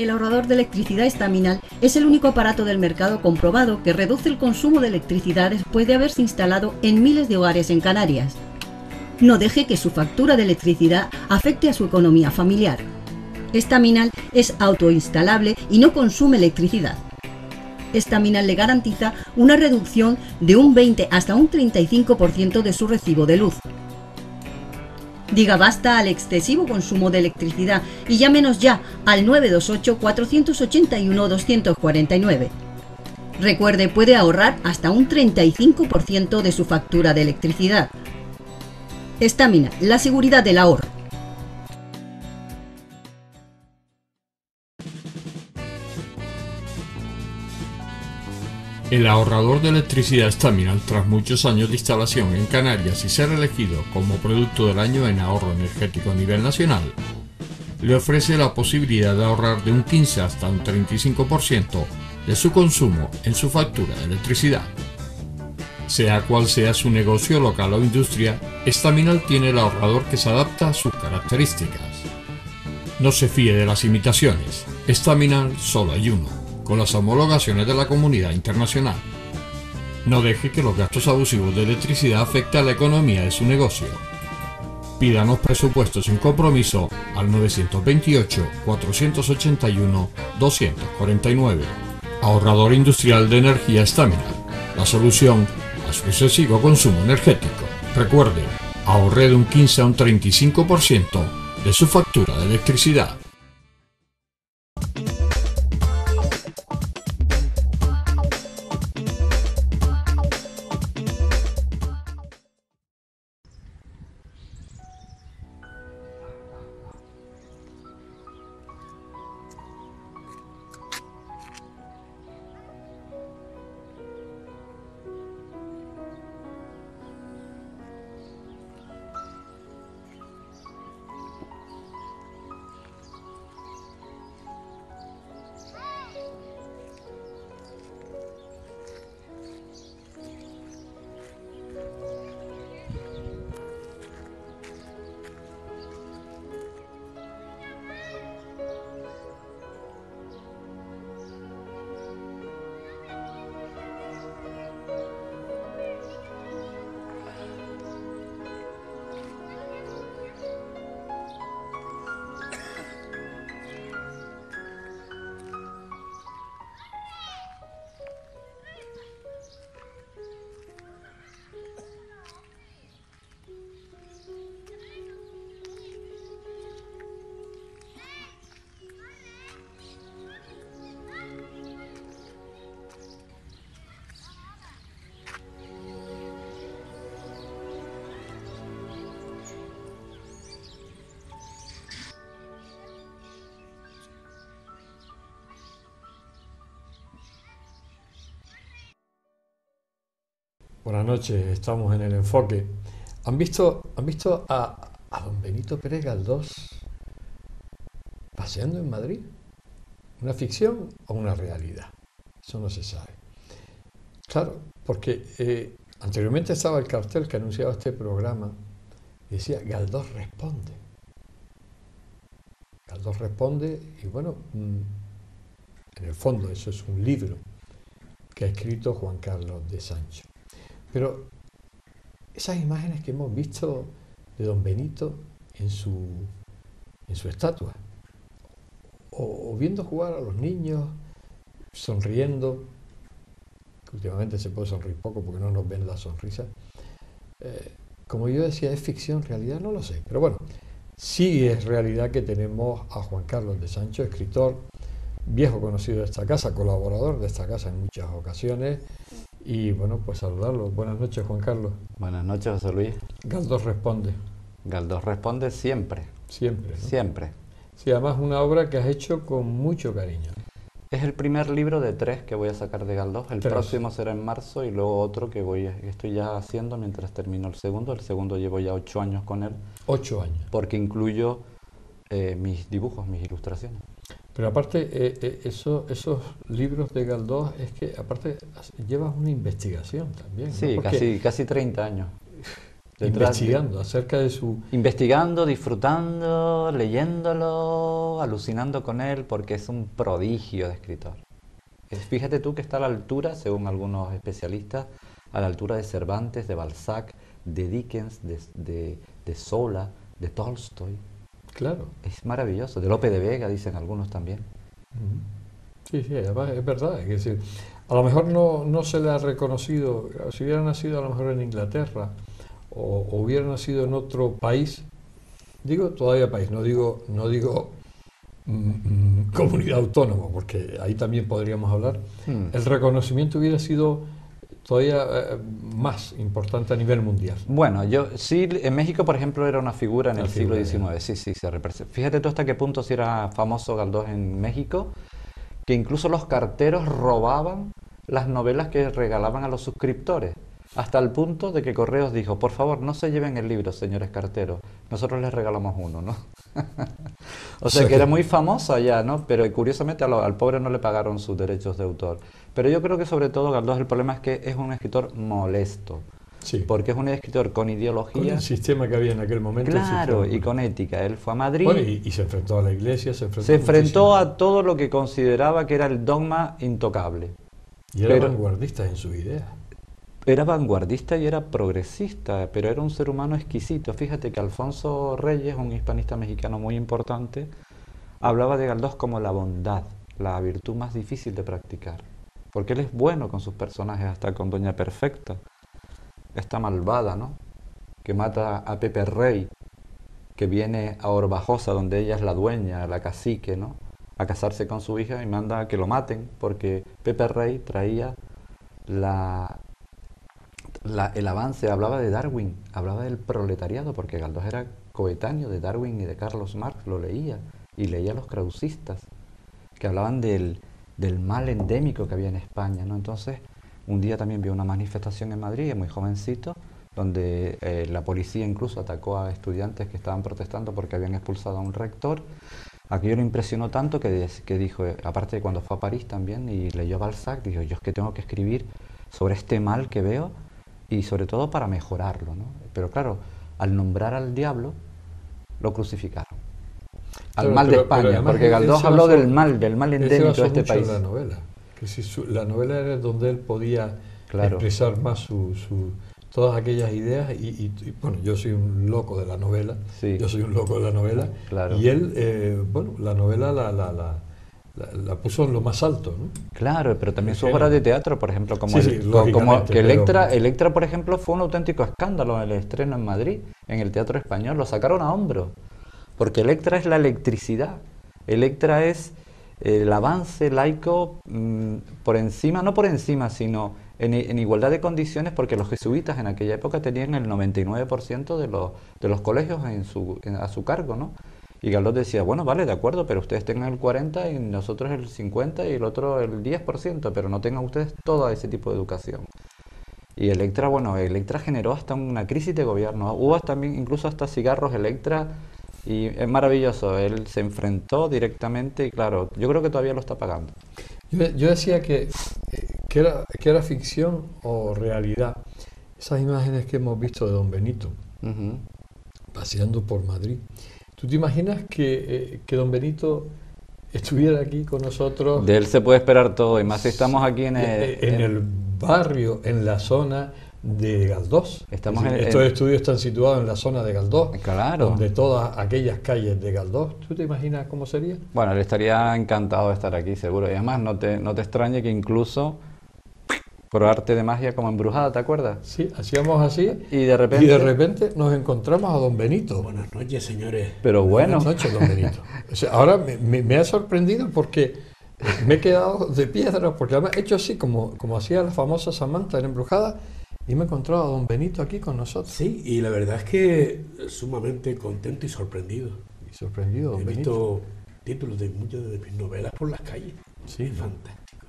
El ahorrador de electricidad Estaminal es el único aparato del mercado comprobado que reduce el consumo de electricidad después de haberse instalado en miles de hogares en Canarias. No deje que su factura de electricidad afecte a su economía familiar. Estaminal es autoinstalable y no consume electricidad. Estaminal le garantiza una reducción de un 20 hasta un 35% de su recibo de luz. Diga basta al excesivo consumo de electricidad y llámenos ya al 928-481-249. Recuerde, puede ahorrar hasta un 35% de su factura de electricidad. Estaminal, la seguridad del ahorro. El ahorrador de electricidad Estaminal, tras muchos años de instalación en Canarias y ser elegido como producto del año en ahorro energético a nivel nacional, le ofrece la posibilidad de ahorrar de un 15 hasta un 35% de su consumo en su factura de electricidad. Sea cual sea su negocio local o industria, Estaminal tiene el ahorrador que se adapta a sus características. No se fíe de las imitaciones, Estaminal solo hay uno, con las homologaciones de la comunidad internacional. No deje que los gastos abusivos de electricidad afecten a la economía de su negocio. Pídanos presupuestos sin compromiso al 928-481-249. Ahorrador industrial de energía Estaminal, la solución a su excesivo consumo energético. Recuerde, ahorre de un 15 a un 35% de su factura de electricidad. Buenas noches, estamos en el enfoque. ¿Han visto a don Benito Pérez Galdós paseando en Madrid? ¿Una ficción o una realidad? Eso no se sabe. Claro, porque anteriormente estaba el cartel que anunciaba este programa y decía Galdós responde. Galdós responde y bueno, en el fondo eso es un libro que ha escrito Juan Carlos de Sancho. Pero esas imágenes que hemos visto de don Benito en su estatua, o viendo jugar a los niños, sonriendo, que últimamente se puede sonreír poco porque no nos ven la sonrisa, como yo decía, ¿es ficción, realidad? No lo sé, pero bueno, sí es realidad que tenemos a Juan Carlos de Sancho, escritor, viejo conocido de esta casa, colaborador de esta casa en muchas ocasiones, y bueno, pues saludarlo. Buenas noches, Juan Carlos. Buenas noches, José Luis. Galdós responde. Galdós responde siempre. Siempre, ¿no? Siempre. Sí, además una obra que has hecho con mucho cariño. Es el primer libro de 3 que voy a sacar de Galdós. El 3. próximo será en marzo y luego otro que estoy ya haciendo mientras termino el segundo. El segundo llevo ya 8 años con él. 8 años. Porque incluyo mis dibujos, mis ilustraciones. Pero aparte, esos libros de Galdós, es que aparte llevas una investigación también, ¿no? Sí, casi 30 años. Investigando acerca de su... Investigando, disfrutando, leyéndolo, alucinando con él, porque es un prodigio de escritor. Fíjate tú que está a la altura, según algunos especialistas, a la altura de Cervantes, de Balzac, de Dickens, de Zola, de Tolstoy. Claro. Es maravilloso. De Lope de Vega, dicen algunos también. Sí, además es verdad. Es decir, a lo mejor no se le ha reconocido, si hubiera nacido a lo mejor en Inglaterra o hubiera nacido en otro país, digo todavía país, no digo comunidad autónoma, porque ahí también podríamos hablar, el reconocimiento hubiera sido todavía más importante a nivel mundial. Bueno, sí, en México, por ejemplo, era una figura en el siglo XIX, sí, se representa. Fíjate tú hasta qué punto si era famoso Galdós en México, que incluso los carteros robaban las novelas que regalaban a los suscriptores, hasta el punto de que Correos dijo, por favor, no se lleven el libro, señores carteros, nosotros les regalamos uno, ¿no? O sea que era muy famoso allá, ¿no? Pero curiosamente al pobre no le pagaron sus derechos de autor. Pero yo creo que sobre todo Galdós, el problema es que es un escritor molesto. Sí. Porque es un escritor con ideología. Con el sistema que había en aquel momento. Claro, y con ética. Él fue a Madrid. Bueno, y se enfrentó a la iglesia, se enfrentó a todo lo que consideraba que era el dogma intocable. Y era vanguardista en sus ideas. Era vanguardista y era progresista, pero era un ser humano exquisito. Fíjate que Alfonso Reyes, un hispanista mexicano muy importante, hablaba de Galdós como la bondad, la virtud más difícil de practicar. Porque él es bueno con sus personajes, hasta con Doña Perfecta, esta malvada, ¿no? Que mata a Pepe Rey, que viene a Orbajosa, donde ella es la dueña, la cacique, ¿no? A casarse con su hija y manda a que lo maten, porque Pepe Rey traía el avance, hablaba de Darwin, hablaba del proletariado, porque Galdós era coetáneo de Darwin y de Carlos Marx, lo leía, y leía a los krausistas, que hablaban del mal endémico que había en España, ¿no? Entonces, un día también vio una manifestación en Madrid, muy jovencito, donde la policía incluso atacó a estudiantes que estaban protestando porque habían expulsado a un rector. Aquello le impresionó tanto que dijo, aparte de cuando fue a París también y leyó Balzac, dijo, yo es que tengo que escribir sobre este mal que veo y sobre todo para mejorarlo, ¿no? Pero claro, al nombrar al diablo, lo crucificaron. Al mal de España, porque Galdós habló del mal endémico de este país. La novela, que si la novela era donde él podía expresar más todas aquellas ideas y bueno, yo soy un loco de la novela, claro. Y él, bueno, la novela la puso en lo más alto, ¿no? Claro, pero también su obra de teatro, por ejemplo, como que Electra, por ejemplo, fue un auténtico escándalo en el estreno en Madrid, en el Teatro Español, lo sacaron a hombros, porque Electra es la electricidad, Electra es el avance laico por encima, no por encima, sino en igualdad de condiciones, porque los jesuitas en aquella época tenían el 99% de los colegios a su cargo, ¿no? Y Galdós decía, bueno, vale, de acuerdo, pero ustedes tengan el 40% y nosotros el 50% y el otro el 10%, pero no tengan ustedes todo ese tipo de educación. Y Electra generó hasta una crisis de gobierno. Hubo también incluso hasta cigarros Electra y es maravilloso. Él se enfrentó directamente y claro, yo creo que todavía lo está pagando. Yo decía que era ficción o realidad. Esas imágenes que hemos visto de don Benito paseando por Madrid. ¿Tú te imaginas que don Benito estuviera aquí con nosotros. De él se puede esperar todo, y más si estamos aquí en el barrio, en la zona de Galdós. Estos estudios están situados en la zona de Galdós, claro, donde todas aquellas calles de Galdós. ¿Tú te imaginas cómo sería? Bueno, él estaría encantado de estar aquí, seguro. Y además no te extrañe que incluso por arte de magia, como Embrujada, ¿te acuerdas? Sí, hacíamos así y de repente nos encontramos a don Benito. Buenas noches, señores. Pero bueno. Buenas noches, don Benito. O sea, ahora me ha sorprendido porque me he quedado de piedra, porque además he hecho así como hacía la famosa Samantha en Embrujada, y me he encontrado a don Benito aquí con nosotros. Sí, y la verdad es que sumamente contento y sorprendido. Y sorprendido, don Benito. He visto títulos de muchas de mis novelas por las calles. Sí, es fantástico.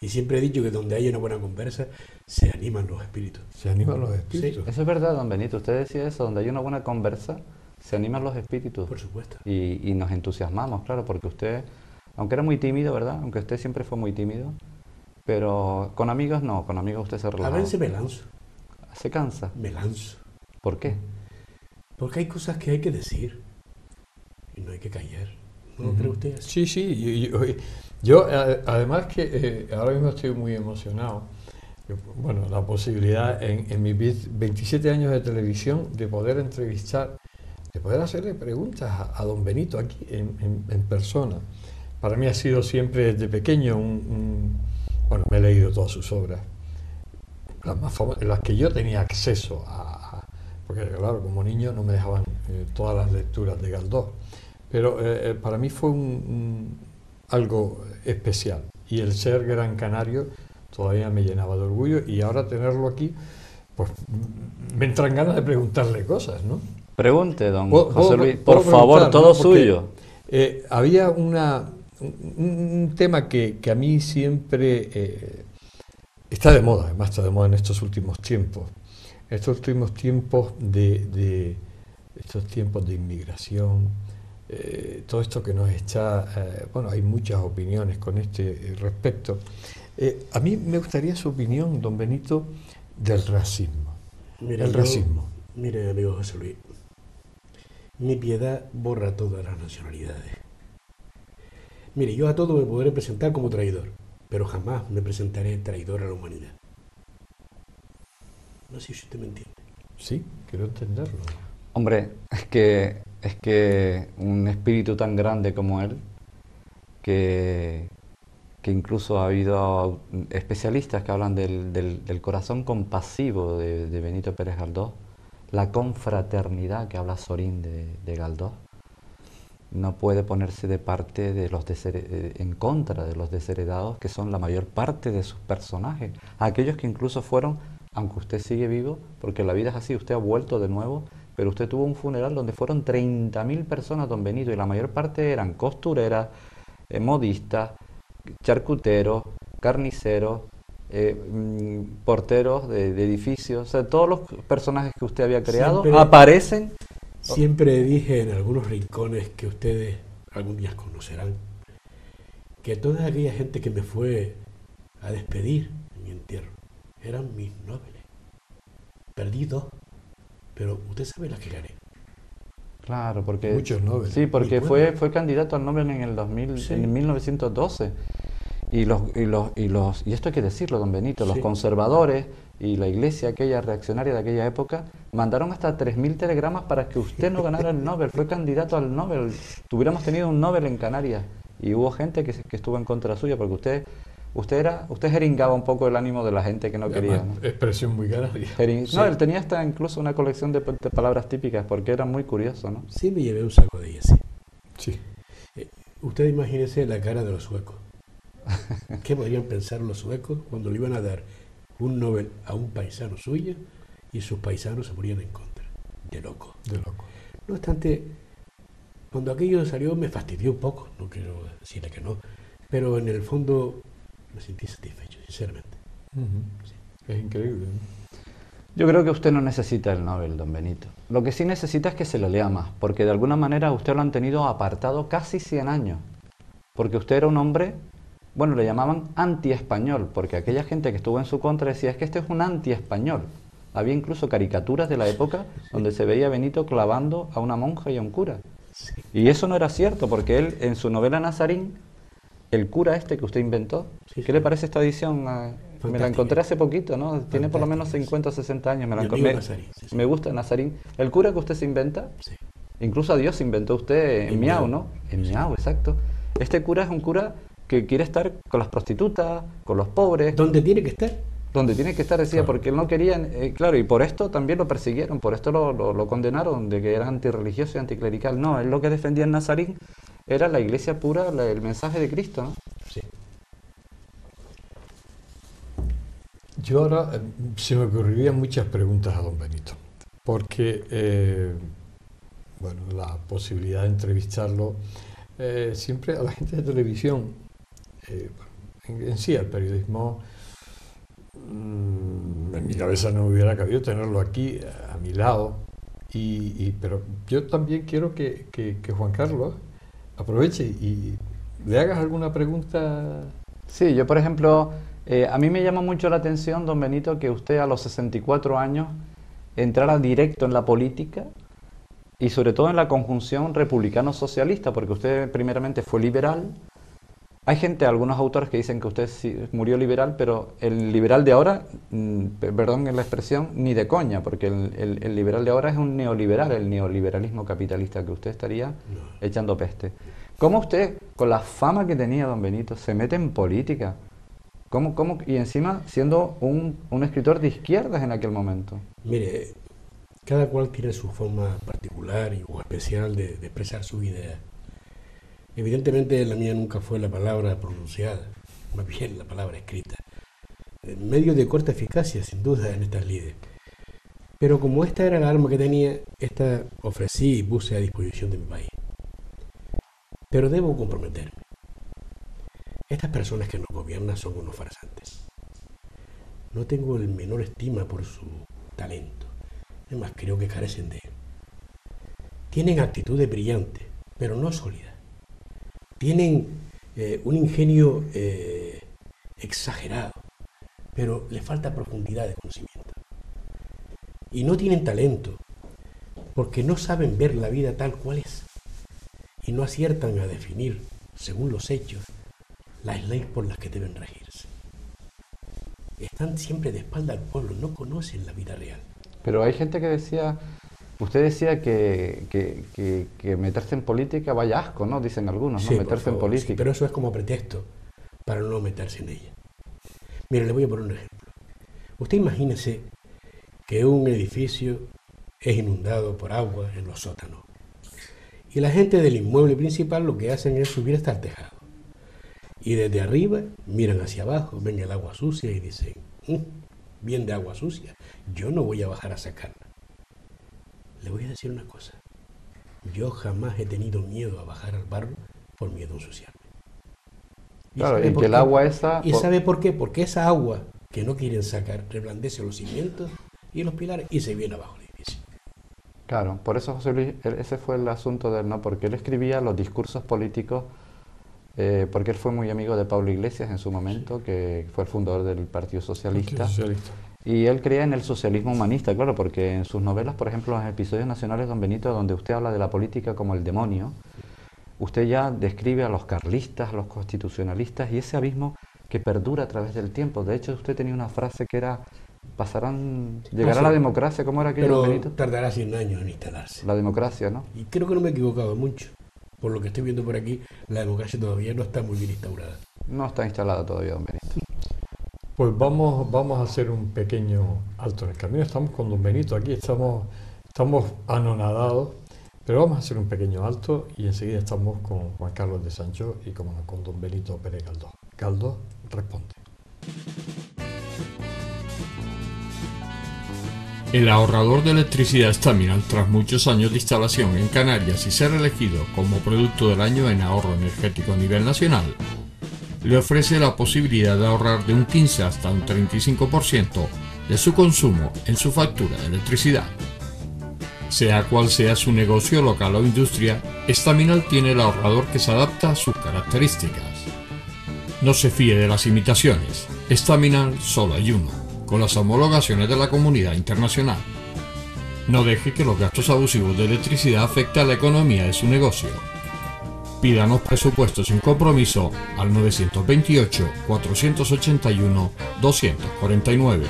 Y siempre he dicho que donde hay una buena conversa, se animan los espíritus. Se animan los espíritus. Sí. Eso es verdad, don Benito. Usted decía eso, donde hay una buena conversa, se animan los espíritus. Por supuesto. Y nos entusiasmamos, claro, porque usted, aunque era muy tímido, ¿verdad? Aunque usted siempre fue muy tímido, pero con amigos no, con amigos usted se relaja. A veces me lanzo. ¿Se cansa? Me lanzo. ¿Por qué? Porque hay cosas que hay que decir y no hay que callar. ¿No lo cree usted así? Sí. Yo además que ahora mismo estoy muy emocionado. Bueno, la posibilidad en mis 27 años de televisión de poder entrevistar, de poder hacerle preguntas a don Benito aquí en persona. Para mí ha sido siempre desde pequeño bueno, me he leído todas sus obras, las más famosas, las que yo tenía acceso porque claro, como niño no me dejaban todas las lecturas de Galdós, pero para mí fue algo especial, y el ser gran canario todavía me llenaba de orgullo, y ahora tenerlo aquí, pues me entran ganas de preguntarle cosas, ¿no? Pregunte, don José Luis, por favor, todo, ¿no? Suyo. Había un tema que a mí siempre está de moda, además está de moda en estos últimos tiempos. Estos últimos tiempos de inmigración, todo esto que nos está... bueno, hay muchas opiniones con este respecto. A mí me gustaría su opinión, don Benito, del racismo. Mire, racismo. Mire, amigo José Luis, mi piedad borra todas las nacionalidades. Mire, yo a todo me podré presentar como traidor, pero jamás me presentaré traidor a la humanidad. No sé si usted me entiende. Sí, quiero entenderlo. Hombre, es que un espíritu tan grande como él, que incluso ha habido especialistas que hablan del corazón compasivo de Benito Pérez Galdós, la confraternidad que habla Sorín de Galdós, no puede ponerse de parte de los en contra de los desheredados, que son la mayor parte de sus personajes, aquellos que incluso fueron, aunque usted sigue vivo, porque la vida es así, usted ha vuelto de nuevo, pero usted tuvo un funeral donde fueron 30.000 personas, don Benito, y la mayor parte eran costureras, modistas, charcuteros, carniceros, porteros de edificios. O sea, todos los personajes que usted había creado aparecen. Siempre dije en algunos rincones que ustedes algún día conocerán, que toda aquella gente que me fue a despedir en mi entierro eran mis nobles. Perdí 2, pero usted sabe las que gané. Claro, porque... Muchos Nobel. Sí, porque fue candidato al Nobel en el 2000, sí. En 1912. Y esto hay que decirlo, don Benito, los conservadores y la iglesia aquella reaccionaria de aquella época mandaron hasta 3.000 telegramas para que usted no ganara el Nobel, fue candidato al Nobel. Tuviéramos tenido un Nobel en Canarias y hubo gente que estuvo en contra suya porque usted jeringaba un poco el ánimo de la gente que no quería, ¿no? Expresión muy canaria. Sí. No, él tenía hasta incluso una colección de palabras típicas porque era muy curioso, ¿no? Sí, me llevé un saco de ellas, sí. Sí. Usted imagínese la cara de los suecos. ¿Qué podrían pensar los suecos cuando le iban a dar un Nobel a un paisano suyo y sus paisanos se morían en contra? De loco. De loco. No obstante, cuando aquello salió me fastidió un poco, no quiero decirle que no, pero en el fondo me sentí satisfecho, sinceramente. Sí. Es increíble, ¿no? Yo creo que usted no necesita el Nobel, don Benito. Lo que sí necesita es que se lo lea más, porque de alguna manera usted lo han tenido apartado casi 100 años. Porque usted era un hombre, bueno, le llamaban anti-español, porque aquella gente que estuvo en su contra decía, es que este es un anti-español. Había incluso caricaturas de la época donde se veía a Benito clavando a una monja y a un cura. Sí. Y eso no era cierto, porque él, en su novela Nazarín, el cura este que usted inventó, ¿qué le parece esta edición? Me la encontré hace poquito, ¿no? Tiene por lo menos 50 o 60 años. Me gusta Nazarín. El cura que usted se inventa, incluso a Dios se inventó usted en Miau, ¿no? En Miau, exacto. Este cura es un cura que quiere estar con las prostitutas, con los pobres. ¿Dónde tiene que estar? Donde tiene que estar, decía, claro. Porque él no quería, claro, y por esto también lo persiguieron, por esto lo condenaron, de que era antirreligioso y anticlerical. No, él lo que defendía en Nazarín era la iglesia pura, el mensaje de Cristo, ¿no? Sí. Yo ahora se me ocurrirían muchas preguntas a don Benito, porque, bueno, la posibilidad de entrevistarlo, siempre a la gente de televisión, en sí, al periodismo, en mi cabeza no me hubiera cabido tenerlo aquí a mi lado, pero yo también quiero que Juan Carlos aproveche y le hagas alguna pregunta. Sí, yo por ejemplo, a mí me llama mucho la atención, don Benito, que usted a los 64 años entrara directo en la política y sobre todo en la conjunción republicano-socialista, porque usted primeramente fue liberal. Hay gente, algunos autores que dicen que usted sí murió liberal, pero el liberal de ahora, perdón en la expresión, ni de coña, porque el liberal de ahora es un neoliberal, el neoliberalismo capitalista, que usted estaría echando peste. ¿Cómo usted, con la fama que tenía don Benito, se mete en política? ¿Cómo? Y encima siendo un escritor de izquierdas en aquel momento. Mire, cada cual tiene su forma particular o especial de expresar sus ideas. Evidentemente la mía nunca fue la palabra pronunciada, más bien la palabra escrita. Medio de corta eficacia, sin duda, en estas lides. Pero como esta era el arma que tenía, esta ofrecí y puse a disposición de mi país. Pero debo comprometerme. Estas personas que nos gobiernan son unos farsantes. No tengo el menor estima por su talento. Además, creo que carecen de él. Tienen actitudes brillantes, pero no sólidas. Tienen un ingenio exagerado, pero les falta profundidad de conocimiento. Y no tienen talento, porque no saben ver la vida tal cual es. Y no aciertan a definir, según los hechos, las leyes por las que deben regirse. Están siempre de espalda al pueblo, no conocen la vida real. Pero hay gente que decía... Usted decía que meterse en política vaya asco, ¿no? Dicen algunos, ¿no? Sí, meterse en política. Sí, pero eso es como pretexto para no meterse en ella. Mire, le voy a poner un ejemplo. Usted imagínese que un edificio es inundado por agua en los sótanos. Y la gente del inmueble principal lo que hacen es subir hasta el tejado. Y desde arriba miran hacia abajo, ven el agua sucia y dicen, bien de agua sucia, yo no voy a bajar a sacarla. Le voy a decir una cosa. Yo jamás he tenido miedo a bajar al barro por miedo a ensuciarme. Claro, y que el agua esa... ¿Y sabe por qué? Porque esa agua que no quieren sacar reblandece los cimientos y los pilares y se viene abajo el edificio. Claro, por eso José Luis, ese fue el asunto de él, ¿no? Porque él escribía los discursos políticos, porque él fue muy amigo de Pablo Iglesias en su momento, sí, que fue el fundador del Partido Socialista. Y él creía en el socialismo humanista, claro, porque en sus novelas, por ejemplo, en los episodios nacionales, don Benito, donde usted habla de la política como el demonio, usted ya describe a los carlistas, a los constitucionalistas y ese abismo que perdura a través del tiempo. De hecho, usted tenía una frase que era, llegará la democracia, ¿cómo era aquello, pero don Benito? Tardará 100 años en instalarse. La democracia, ¿no? Y creo que no me he equivocado mucho. Por lo que estoy viendo por aquí, la democracia todavía no está muy bien instaurada. No está instalada todavía, don Benito. Pues vamos a hacer un pequeño alto en el camino. Estamos con don Benito aquí, estamos anonadados, pero vamos a hacer un pequeño alto y enseguida estamos con Juan Carlos de Sancho y con don Benito Pérez Galdós. Galdós responde. El ahorrador de electricidad Staminal, tras muchos años de instalación en Canarias y ser elegido como producto del año en ahorro energético a nivel nacional, le ofrece la posibilidad de ahorrar de un 15 hasta un 35% de su consumo en su factura de electricidad. Sea cual sea su negocio local o industria, Staminal tiene el ahorrador que se adapta a sus características. No se fíe de las imitaciones, Staminal solo hay uno, con las homologaciones de la comunidad internacional. No deje que los gastos abusivos de electricidad afecten a la economía de su negocio. Pídanos presupuestos sin compromiso al 928-481-249.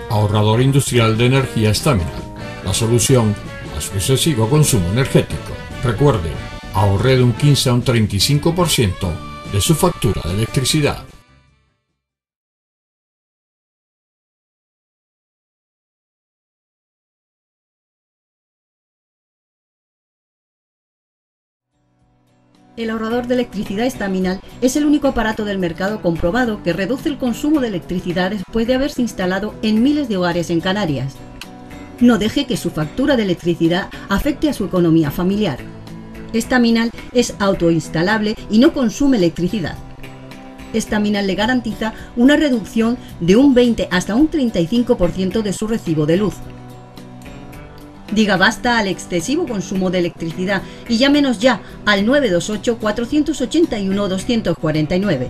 Ahorrador industrial de energía Staminal. La solución a su excesivo consumo energético. Recuerde, ahorre de un 15 a un 35% de su factura de electricidad. El ahorrador de electricidad Staminal es el único aparato del mercado comprobado que reduce el consumo de electricidad después de haberse instalado en miles de hogares en Canarias. No deje que su factura de electricidad afecte a su economía familiar. Staminal es autoinstalable y no consume electricidad. Staminal le garantiza una reducción de un 20 hasta un 35% de su recibo de luz. Diga basta al excesivo consumo de electricidad y llámenos ya al 928-481-249.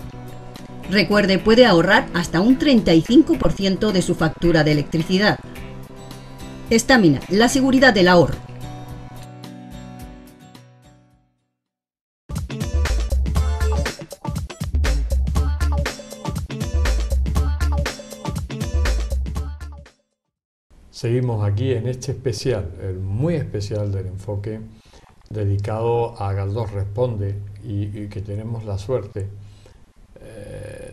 Recuerde, puede ahorrar hasta un 35% de su factura de electricidad. Staminal, la seguridad del ahorro. Seguimos aquí en este especial, el muy especial del enfoque, dedicado a Galdós Responde y que tenemos la suerte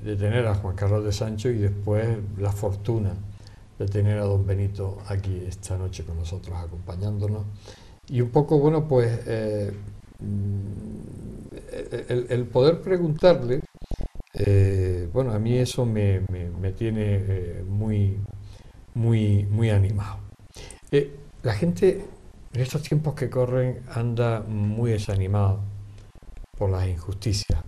de tener a Juan Carlos de Sancho y después la fortuna de tener a don Benito aquí esta noche con nosotros acompañándonos. Y un poco, bueno, pues el poder preguntarle, bueno, a mí eso me tiene muy animado. La gente en estos tiempos que corren anda muy desanimada por las injusticias,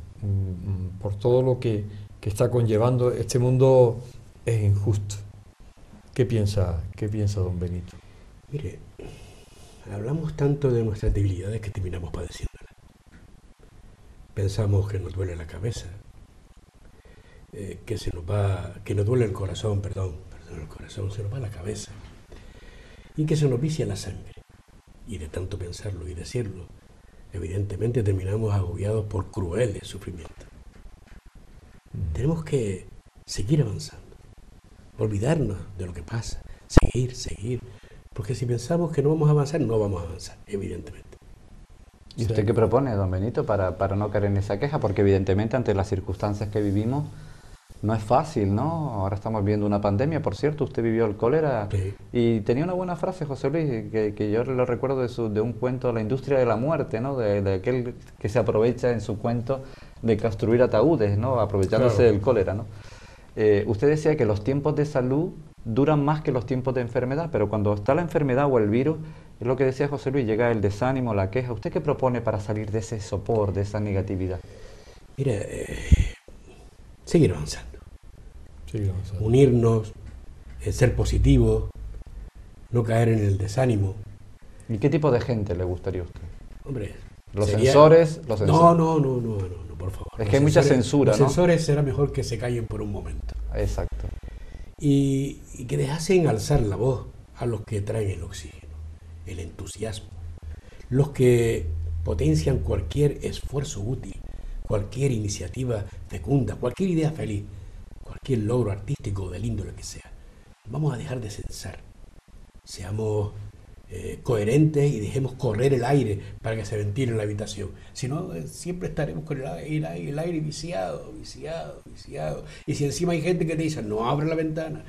por todo lo que está conllevando. Este mundo es injusto. ¿Qué piensa don Benito? Mire, hablamos tanto de nuestras debilidades que terminamos padeciéndolas. Pensamos que nos duele la cabeza, que nos duele el corazón, el corazón, se nos va la cabeza y que se nos vicia la sangre. Y de tanto pensarlo y decirlo, evidentemente terminamos agobiados por crueles sufrimientos. Tenemos que seguir avanzando, olvidarnos de lo que pasa, seguir, porque si pensamos que no vamos a avanzar, no vamos a avanzar, evidentemente. ¿Y usted qué propone, don Benito, para no caer en esa queja? Porque evidentemente ante las circunstancias que vivimos, no es fácil, ¿no? Ahora estamos viendo una pandemia, por cierto, usted vivió el cólera. Sí. Y tenía una buena frase, José Luis, que yo lo recuerdo de un cuento, La industria de la muerte, ¿no? De aquel que se aprovecha en su cuento de construir ataúdes, ¿no? Aprovechándose del cólera, ¿no? Usted decía que los tiempos de salud duran más que los tiempos de enfermedad, pero cuando está la enfermedad o el virus, es lo que decía José Luis, llega el desánimo, la queja. ¿Usted qué propone para salir de ese sopor, de esa negatividad? Mira, seguir avanzando. Unirnos, ser positivos, no caer en el desánimo. ¿Y qué tipo de gente le gustaría a usted? Hombre, ¿Los censores? No, por favor. Es que hay mucha censura, ¿no? Los censores será mejor que se callen por un momento. Exacto. Y que dejasen alzar la voz a los que traen el oxígeno, el entusiasmo, los que potencian cualquier esfuerzo útil, cualquier iniciativa fecunda, cualquier idea feliz, cualquier logro artístico o de índole que sea. Vamos a dejar de censar. Seamos coherentes y dejemos correr el aire para que se ventile en la habitación. Si no, siempre estaremos con el aire viciado. Y si encima hay gente que te dice, no abra la ventana,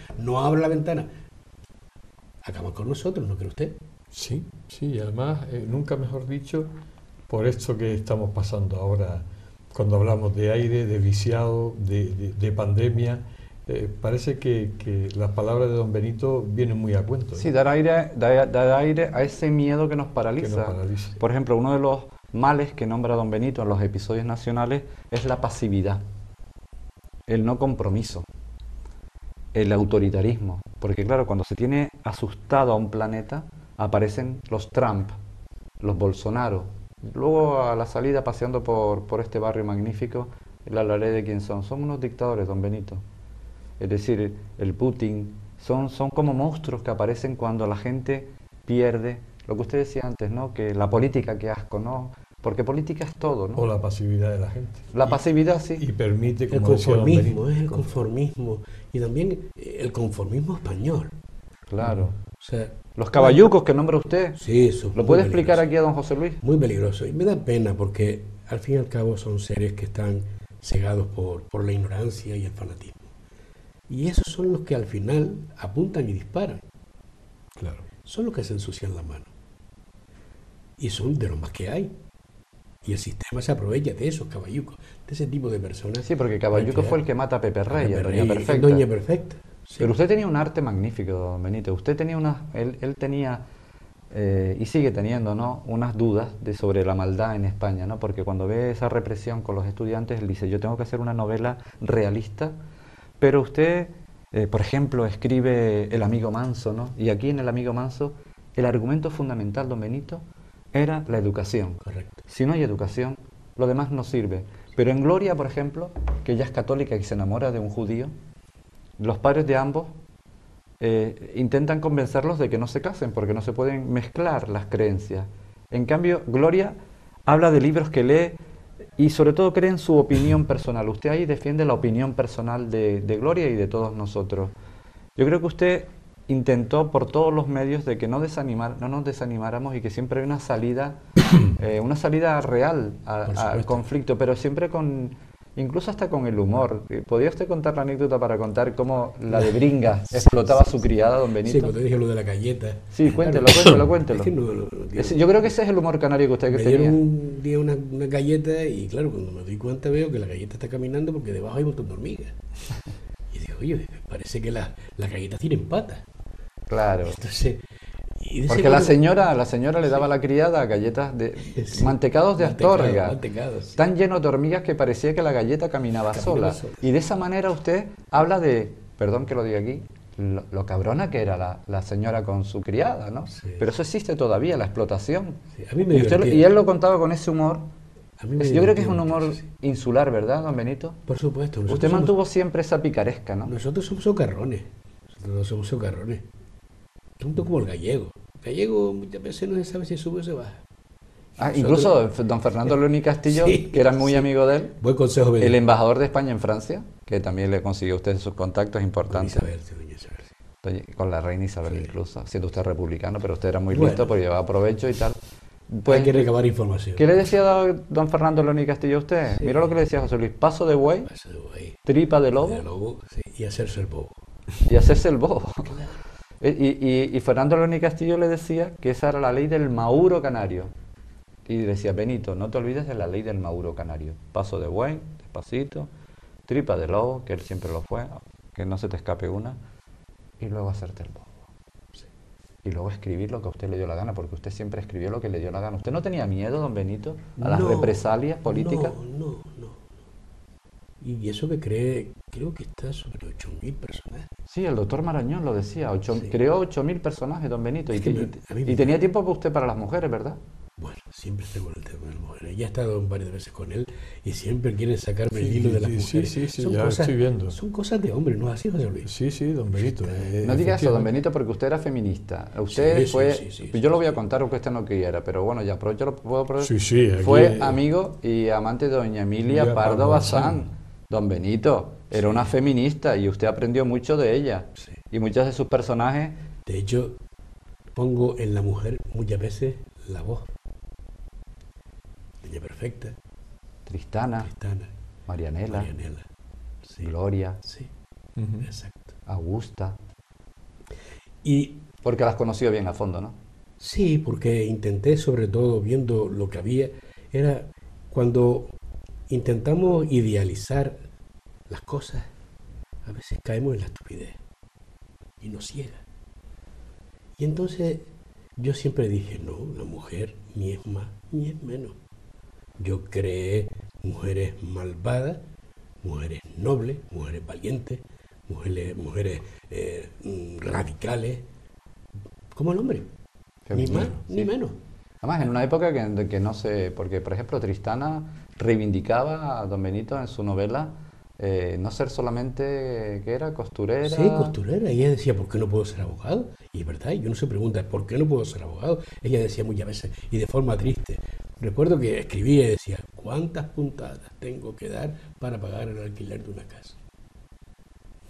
acaban con nosotros, ¿no cree usted? Sí, y además, nunca mejor dicho, por esto que estamos pasando ahora, cuando hablamos de aire, de viciado, de pandemia, parece que las palabras de don Benito vienen muy a cuento. Sí, dar aire a ese miedo que nos paraliza. Por ejemplo, uno de los males que nombra don Benito en los episodios nacionales es la pasividad, el no compromiso, el autoritarismo. Porque claro, cuando se tiene asustado a un planeta, aparecen los Trump, los Bolsonaro. Luego a la salida, paseando por este barrio magnífico, le hablaré de quién son. Son unos dictadores, don Benito. Es decir, el Putin, son como monstruos que aparecen cuando la gente pierde lo que usted decía antes, ¿no? Que la política, qué asco, ¿no? Porque política es todo, ¿no? O la pasividad de la gente. La pasividad, sí. Y permite, El como decía don conformismo, Benito, es el conformismo. Y también el conformismo español. Claro. O sea, Los caballucos que nombra usted. sí, eso. ¿Lo puede explicar aquí a don José Luis? Muy peligroso. Y me da pena porque al fin y al cabo son seres que están cegados por la ignorancia y el fanatismo. Y esos son los que al final apuntan y disparan. claro. Son los que se ensucian la mano. Y son de los más que hay. Y el sistema se aprovecha de esos caballucos, de ese tipo de personas. Sí, porque Caballuco fue el que mata a Pepe Rey, a Doña Rey, Perfecta. Doña Perfecta. Sí. Pero usted tenía un arte magnífico, don Benito. Usted tenía él tenía, y sigue teniendo, ¿no?, unas dudas sobre la maldad en España, ¿no? Porque cuando ve esa represión con los estudiantes, él dice, yo tengo que hacer una novela realista, pero usted, por ejemplo, escribe El amigo manso, ¿no? Y aquí en El amigo manso, el argumento fundamental, don Benito, era la educación. Correcto. Si no hay educación, lo demás no sirve. Pero en Gloria, por ejemplo, que ella es católica y se enamora de un judío, los padres de ambos intentan convencerlos de que no se casen, porque no se pueden mezclar las creencias. En cambio, Gloria habla de libros que lee y sobre todo cree en su opinión personal. Usted ahí defiende la opinión personal de Gloria y de todos nosotros. Yo creo que usted intentó por todos los medios de que no nos desanimáramos y que siempre hay una salida real al conflicto, pero siempre incluso hasta con el humor. ¿Podría usted contar la anécdota para contar cómo la de Bringa explotaba a su criada, don Benito? Sí, cuando dije lo de la galleta. Sí, cuéntelo. Es que Yo creo que ese es el humor canario que usted me tenía. dieron un día una galleta y claro, cuando me doy cuenta veo que la galleta está caminando porque debajo hay un montón de hormigas. Y digo, oye, parece que las galletas tienen patas. Claro. Entonces, porque la señora le daba a la criada galletas mantecados de Astorga, sí. tan llenos de hormigas que parecía que la galleta caminaba sola. Y de esa manera usted habla de, perdón que lo diga aquí, lo cabrona que era la señora con su criada, ¿no? Sí. Pero eso existe todavía, la explotación. Sí, a mí me y él lo contaba con ese humor. Yo creo que es un humor sí. insular, ¿verdad, don Benito? Por supuesto. Usted mantuvo siempre esa picaresca, ¿no? Nosotros somos socarrones. Junto como el gallego. El gallego muchas veces no se sabe si sube o se baja. Incluso don Fernando León y Castillo, sí, que era muy amigo de él. Buen consejo. El embajador de España en Francia, que también le consiguió a usted sus contactos importantes. Doña Isabel. Con la reina Isabel, sí. Incluso, siendo usted republicano, pero usted era muy listo porque llevaba provecho y tal. Pues, hay que recabar información. ¿Qué le decía don Fernando León y Castillo a usted? Sí. Mira lo que le decía José Luis: paso de buey, tripa de lobo, sí, y hacerse el bobo. Y hacerse el bobo. Claro. Y Fernando León y Castillo le decía que esa era la ley del Mauro Canario. Y decía, Benito, no te olvides de la ley del Mauro Canario. Paso de buey, despacito, tripa de lobo, que él siempre lo fue, que no se te escape una, y luego hacerte el bobo. Sí. Y luego escribir lo que a usted le dio la gana, porque usted siempre escribió lo que le dio la gana. ¿Usted no tenía miedo, don Benito, a las represalias políticas? No. Y eso que creo que está sobre 8.000 personajes. Sí, el doctor Marañón lo decía, sí. Creó 8.000 personajes, don Benito, y tenía tiempo para usted para las mujeres, ¿verdad? Bueno, siempre estoy con el tema de las mujeres. Ya he estado varias veces con él y siempre quieren sacarme el hilo de las mujeres. Sí, ya estoy viendo. Son cosas de hombre, ¿no es así, José Luis? Sí, don Benito. No diga eso, don Benito, porque usted era feminista. Usted fue, yo lo voy a contar aunque usted no quiera, pero bueno, ya aprovecho, lo puedo aprovechar. Fue amigo y amante de doña Emilia Pardo Bazán. Don Benito era una feminista y usted aprendió mucho de ella. Sí. Y muchos de sus personajes... De hecho, pongo en la mujer muchas veces la voz. Doña Perfecta. Tristana. Marianela. Sí. Gloria. Sí, exacto. Augusta. Y porque las conoció bien a fondo, ¿no? Sí, porque intenté, sobre todo, viendo lo que había, era cuando intentamos idealizar las cosas, a veces caemos en la estupidez y nos ciega. Y entonces yo siempre dije, no, la mujer ni es más ni es menos. Yo creé mujeres malvadas, mujeres nobles, mujeres valientes, mujeres radicales, como el hombre, ni más ni menos. Además, en una época que no sé, porque por ejemplo Tristana reivindicaba a don Benito en su novela no ser solamente, ¿qué era? Costurera. Sí, costurera. Y ella decía, ¿por qué no puedo ser abogado? Y es verdad, y uno se pregunta, ¿por qué no puedo ser abogado? Ella decía muchas veces, y de forma triste. Recuerdo que escribía y decía, ¿cuántas puntadas tengo que dar para pagar el alquiler de una casa?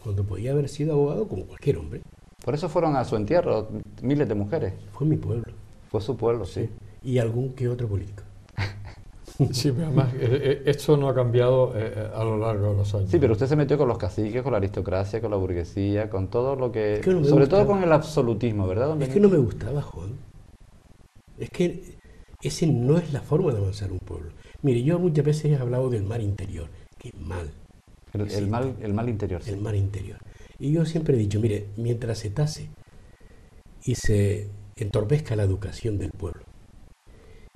Cuando podía haber sido abogado como cualquier hombre. Por eso fueron a su entierro miles de mujeres. Fue mi pueblo. Fue su pueblo, sí. Y algún que otro político. Sí, pero además esto no ha cambiado a lo largo de los años. Sí, pero usted se metió con los caciques, con la aristocracia, con la burguesía, con todo lo que... Es que no me sobre gustaba. todo con el absolutismo, ¿verdad, don Es Benito? que no me gustaba, Juan. Es que ese no es la forma de avanzar un pueblo. Mire, yo muchas veces he hablado del mar interior, que es mal. El mal interior, sí. El mar interior. Y yo siempre he dicho, mire, mientras se tase y se entorpezca la educación del pueblo,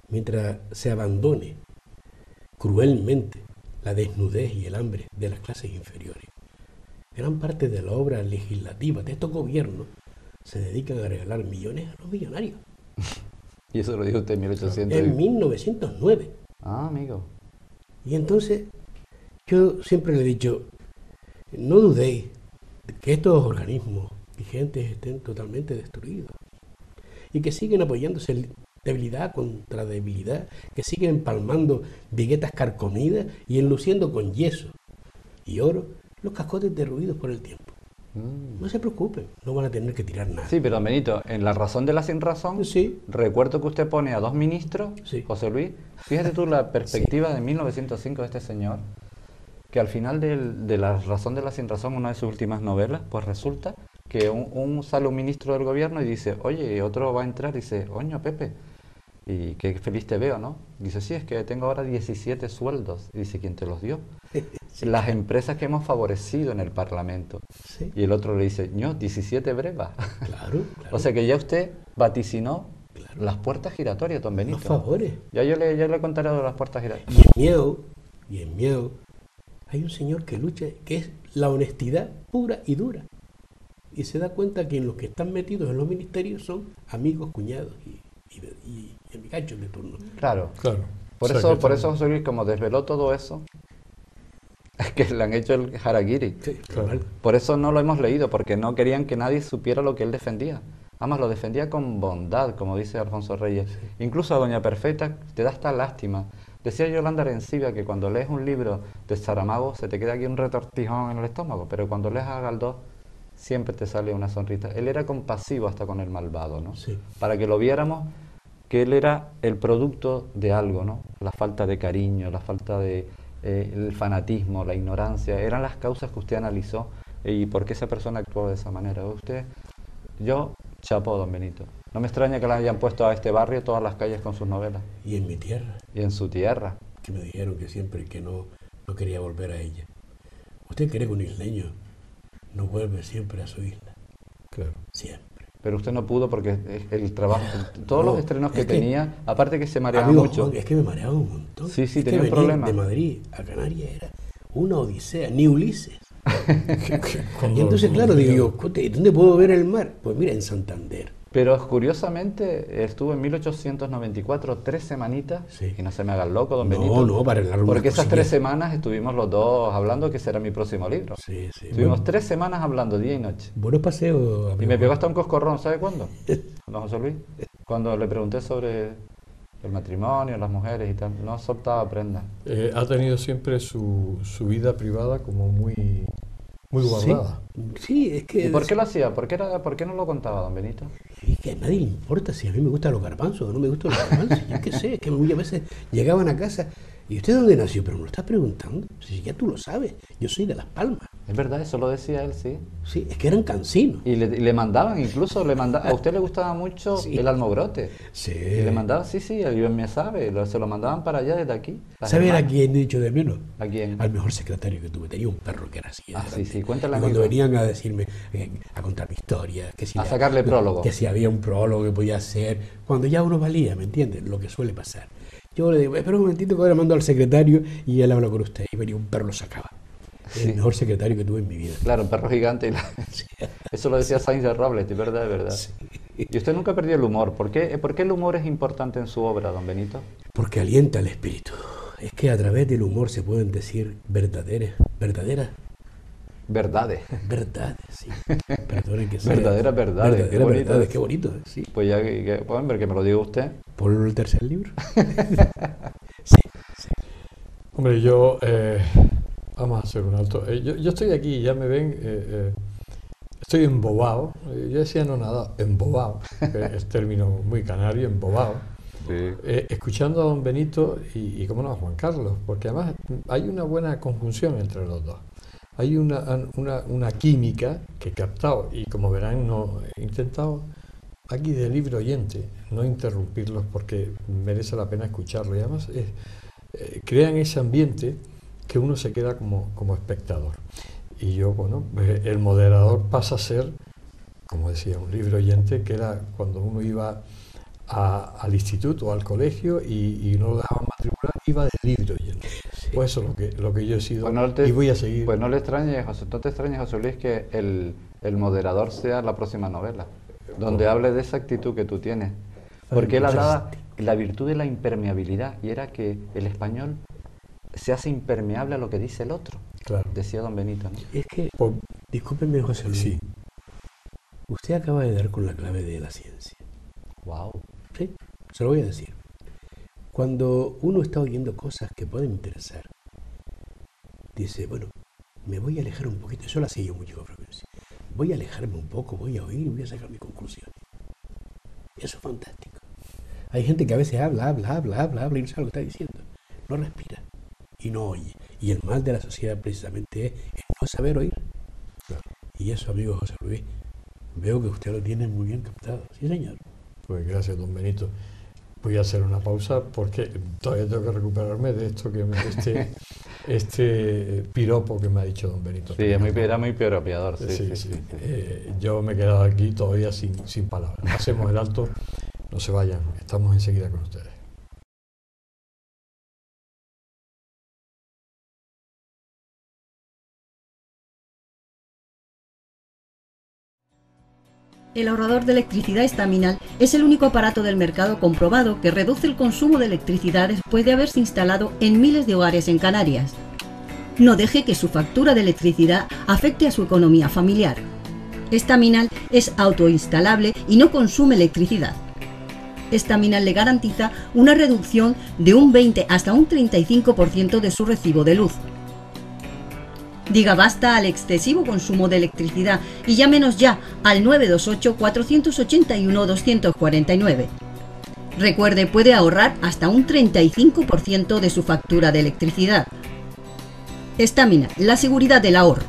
mientras se abandone cruelmente la desnudez y el hambre de las clases inferiores, gran parte de la obra legislativa de estos gobiernos se dedican a regalar millones a los millonarios. Y eso lo dijo usted en 1800. En 1909. Ah, amigo. Y entonces, yo siempre le he dicho, no dudéis de que estos organismos vigentes estén totalmente destruidos y que siguen apoyándose debilidad contra debilidad, que siguen empalmando viguetas carcomidas y enluciendo con yeso y oro los cascotes derruidos por el tiempo. No se preocupen, no van a tener que tirar nada. Sí, pero don Benito, en La razón de la sin razón, Sí. recuerdo que usted pone a dos ministros, Sí. José Luis, fíjate tú la perspectiva de 1905 de este señor, que al final de La razón de la sin razón, una de sus últimas novelas, pues resulta que sale un ministro del gobierno y dice, oye, otro va a entrar y dice, oño, Pepe, y qué feliz te veo, ¿no? Dice, sí, es que tengo ahora 17 sueldos. Y dice, ¿quién te los dio? Sí. Las empresas que hemos favorecido en el Parlamento. Sí. Y el otro le dice, no, 17 brevas. Claro, claro. O sea que ya usted vaticinó las puertas giratorias, don Benito. Los favores. Ya le contaré de las puertas giratorias. Y en Mieu hay un señor que lucha, que es la honestidad pura y dura. Y se da cuenta que los que están metidos en los ministerios son amigos, cuñados y amigachos de turno. Claro. Claro. Por O sea eso, que por eso José Luis, como desveló todo eso, es que le han hecho el harakiri. Sí, Claro. normal. Por eso no lo hemos leído, porque no querían que nadie supiera lo que él defendía. Además, lo defendía con bondad, como dice Alfonso Reyes. Incluso a Doña Perfecta te da hasta lástima. Decía Yolanda Arencibia que cuando lees un libro de Saramago se te queda aquí un retortijón en el estómago, pero cuando lees a Galdós siempre te sale una sonrisa. Él era compasivo hasta con el malvado, ¿no? Sí. Para que lo viéramos que él era el producto de algo, ¿no? La falta de cariño, la falta de el fanatismo, la ignorancia, eran las causas que usted analizó y por qué esa persona actuó de esa manera. Yo chapo, don Benito. No me extraña que le hayan puesto a este barrio todas las calles con sus novelas. Y en mi tierra, Y en su tierra. que me dijeron que siempre que no quería volver a ella. ¿Usted cree que un isleño no vuelve siempre a su isla? Claro. Siempre. Pero usted no pudo porque el trabajo, todos No, los estrenos que es que- tenía, aparte que se mareaba Amigo mucho. Juan, es que me mareaba un montón. Sí, sí, Es que tenía un venir problema. de Madrid a Canarias era una odisea, ni Ulises. Cuando- Y entonces, claro, digo yo, "Cote, ¿dónde puedo ver el mar? Pues mira, en Santander. Pero curiosamente estuvo en 1894 3 semanitas, Sí. y no se me haga el loco, don Benito. No, para arreglar una Porque esas cosilla. 3 semanas estuvimos los dos hablando que será mi próximo libro. Sí, sí. Estuvimos Bueno, 3 semanas hablando día y noche. buenos paseos. Y amigo me pegó Juan. hasta un coscorrón, ¿sabe cuándo? Don José Luis. Cuando le pregunté sobre el matrimonio, las mujeres y tal, no soltaba prenda. Ha tenido siempre su vida privada como muy guardada. Sí, es que... ¿Y por qué lo hacía? ¿Por qué no lo contaba, don Benito? Es que a nadie le importa si a mí me gustan los garbanzos o no me gustan los garbanzos. Yo qué sé, es que muchas veces llegaban a casa y ¿usted dónde nació? Pero me lo estás preguntando. Si ya tú lo sabes, yo soy de Las Palmas. Es verdad, eso lo decía él, sí. Sí, es que eran cansinos. Y le mandaban, incluso a usted le gustaba mucho Sí. el almogrote. Sí. Y le mandaban, sí, el me sabe, se lo mandaban para allá desde aquí. Las ¿Sabes a hermanas. quién he dicho de menos? ¿A quién? Al mejor secretario que tuve. Tenía un perro que era así. de Ah, grande. sí, cuéntale, Y cuando amigo. venían a decirme, a contar mi historia, que si A sacarle prólogo. que si había un prólogo que podía hacer, cuando ya uno valía, ¿me entiendes? Lo que suele pasar. Yo le digo, espera un momentito que ahora mando al secretario y él habla con usted. Y venía un perro, lo sacaba. Sí. El mejor secretario que tuve en mi vida. Claro, un perro gigante. Eso lo decía Sainz de Robles, es verdad, es verdad. Sí. Y usted nunca perdió el humor. ¿Por qué el humor es importante en su obra, don Benito? Porque alienta el espíritu. Es que a través del humor se pueden decir verdaderas verdaderas verdades. Verdades, sí. Perdonen que sea. Verdaderas verdades. Qué bonito. Verdades, qué bonito, sí. Pues ya, pueden ver que me lo diga usted. ¿Por el tercer libro? Sí, sí. Hombre, vamos a hacer un alto. Yo estoy aquí, ya me ven, estoy embobado. Yo decía no nada, embobado, que es término muy canario, embobado. Sí. Escuchando a don Benito y cómo no, a Juan Carlos, porque además hay una buena conjunción entre los dos. Hay una química que he captado y como verán no he intentado aquí de libre oyente no interrumpirlos porque merece la pena escucharlo y además crean ese ambiente que uno se queda como espectador. Y yo, bueno, el moderador pasa a ser, como decía, un libre oyente, que era cuando uno iba al instituto o al colegio y no lo dejaban matricular, iba de libre oyente. Sí. Pues eso es lo que yo he sido y voy a seguir. Pues no te extrañes, José Luis, que el moderador sea la próxima novela, donde hable de esa actitud que tú tienes. Porque él hablaba la virtud de la impermeabilidad, y era que el español se hace impermeable a lo que dice el otro, claro. Decía don Benito, ¿no? Es que, discúlpeme, José Luis, sí. Usted acaba de dar con la clave de la ciencia. Wow. Sí, se lo voy a decir. Cuando uno está oyendo cosas que pueden interesar, dice, bueno, me voy a alejar un poquito, yo la sigo mucho con frecuencia. Voy a alejarme un poco, voy a oír y voy a sacar mis conclusiones. Eso es fantástico. Hay gente que a veces habla y no sabe lo que está diciendo. No respira y no oye. Y el mal de la sociedad precisamente es no saber oír. Claro. Y eso, amigo José Luis, veo que usted lo tiene muy bien captado. Sí, señor. Pues gracias, don Benito. Voy a hacer una pausa porque todavía tengo que recuperarme de esto que este piropo que me ha dicho don Benito. Sí, era muy piropeador. Sí. Yo me he quedado aquí todavía sin palabras. Hacemos el alto, no se vayan, estamos enseguida con ustedes. El ahorrador de electricidad estaminal es el único aparato del mercado comprobado que reduce el consumo de electricidad después de haberse instalado en miles de hogares en Canarias. No deje que su factura de electricidad afecte a su economía familiar. Estaminal es autoinstalable y no consume electricidad. Estaminal le garantiza una reducción de un 20 hasta un 35% de su recibo de luz. Diga basta al excesivo consumo de electricidad y llámenos ya al 928-481-249. Recuerde, puede ahorrar hasta un 35% de su factura de electricidad. Estaminal, la seguridad del ahorro.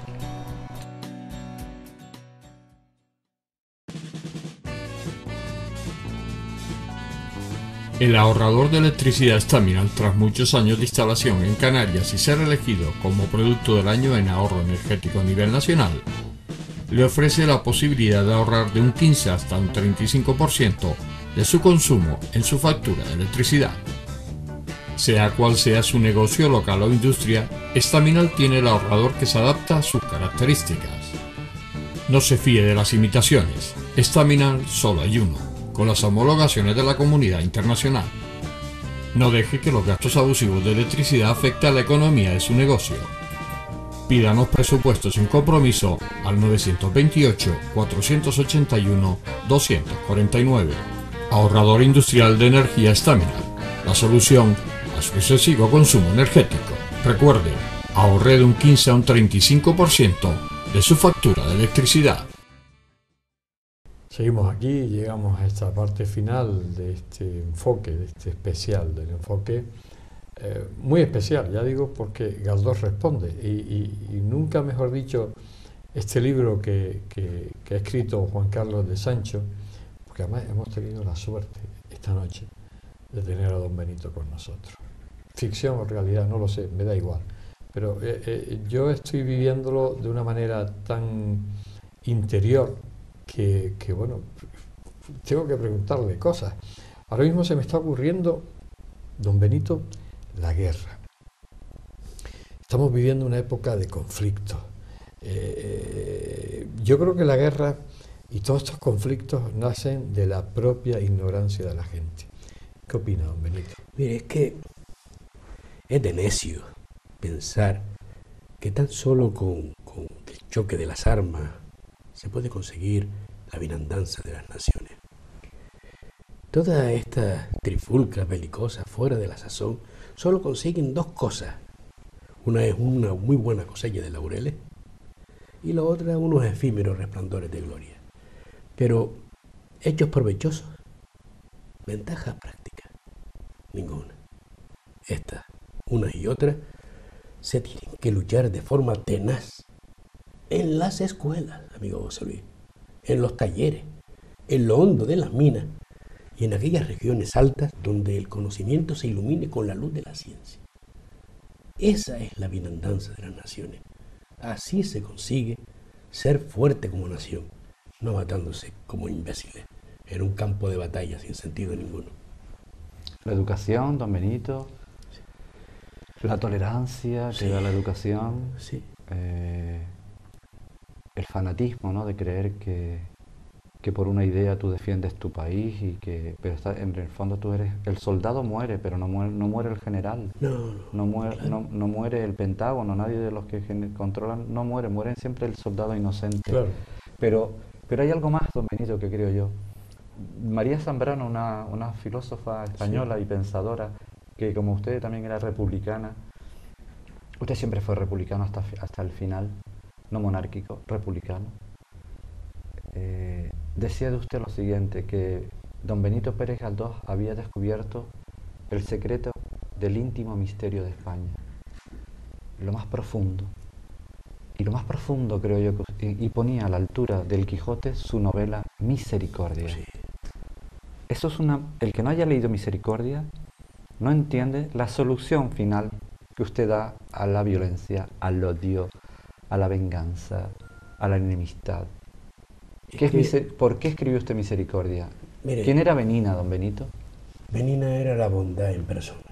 El ahorrador de electricidad Estaminal, tras muchos años de instalación en Canarias y ser elegido como producto del año en ahorro energético a nivel nacional, le ofrece la posibilidad de ahorrar de un 15 hasta un 35% de su consumo en su factura de electricidad. Sea cual sea su negocio local o industria, Estaminal tiene el ahorrador que se adapta a sus características. No se fíe de las imitaciones, Estaminal solo hay uno, con las homologaciones de la comunidad internacional. No deje que los gastos abusivos de electricidad afecten a la economía de su negocio. Pídanos presupuestos sin compromiso al 928-481-249. Ahorrador industrial de energía Estaminal, la solución a su excesivo consumo energético. Recuerde, ahorre de un 15 a un 35% de su factura de electricidad. Seguimos aquí y llegamos a esta parte final de este enfoque, de este especial, del enfoque muy especial, ya digo, porque Galdós responde y nunca mejor dicho este libro que ha escrito Juan Carlos de Sancho, porque además hemos tenido la suerte esta noche de tener a don Benito con nosotros. Ficción o realidad, no lo sé, me da igual, pero yo estoy viviéndolo de una manera tan interior que bueno, tengo que preguntarle cosas. Ahora mismo se me está ocurriendo, don Benito, la guerra. Estamos viviendo una época de conflictos. Yo creo que la guerra y todos estos conflictos nacen de la propia ignorancia de la gente. ¿Qué opina, don Benito? Mire, es que es de necio pensar que tan solo con el choque de las armas se puede conseguir la bienandanza de las naciones. Todas estas trifulcas belicosas fuera de la sazón solo consiguen dos cosas. Una es una muy buena cosecha de laureles y la otra unos efímeros resplandores de gloria. Pero hechos provechosos, ventajas prácticas, ninguna. Estas, unas y otras, se tienen que luchar de forma tenaz en las escuelas, amigo José Luis, en los talleres, en lo hondo de las minas y en aquellas regiones altas donde el conocimiento se ilumine con la luz de la ciencia. Esa es la bienandanza de las naciones. Así se consigue ser fuerte como nación, no matándose como imbéciles en un campo de batalla sin sentido ninguno. La educación, don Benito, la tolerancia que da la educación, el fanatismo, ¿no?, de creer que por una idea tú defiendes tu país y pero en el fondo tú eres el soldado, muere, pero no muere el general, no muere el Pentágono, nadie de los que controlan no mueren siempre el soldado inocente. Claro. Pero hay algo más, don Benito, que creo yo. María Zambrano, una filósofa española y pensadora, que como usted también era republicana, usted siempre fue republicano hasta el final, no monárquico, republicano. Decía de usted lo siguiente, que don Benito Pérez Galdós había descubierto el secreto del íntimo misterio de España, lo más profundo. Y lo más profundo, creo yo, y ponía a la altura del Quijote su novela Misericordia. Sí. Eso es el que no haya leído Misericordia no entiende la solución final que usted da a la violencia, al odio, a la venganza, a la enemistad. ¿Por qué escribió usted Misericordia? Mire, ¿quién era Benina, don Benito? Benina era la bondad en persona.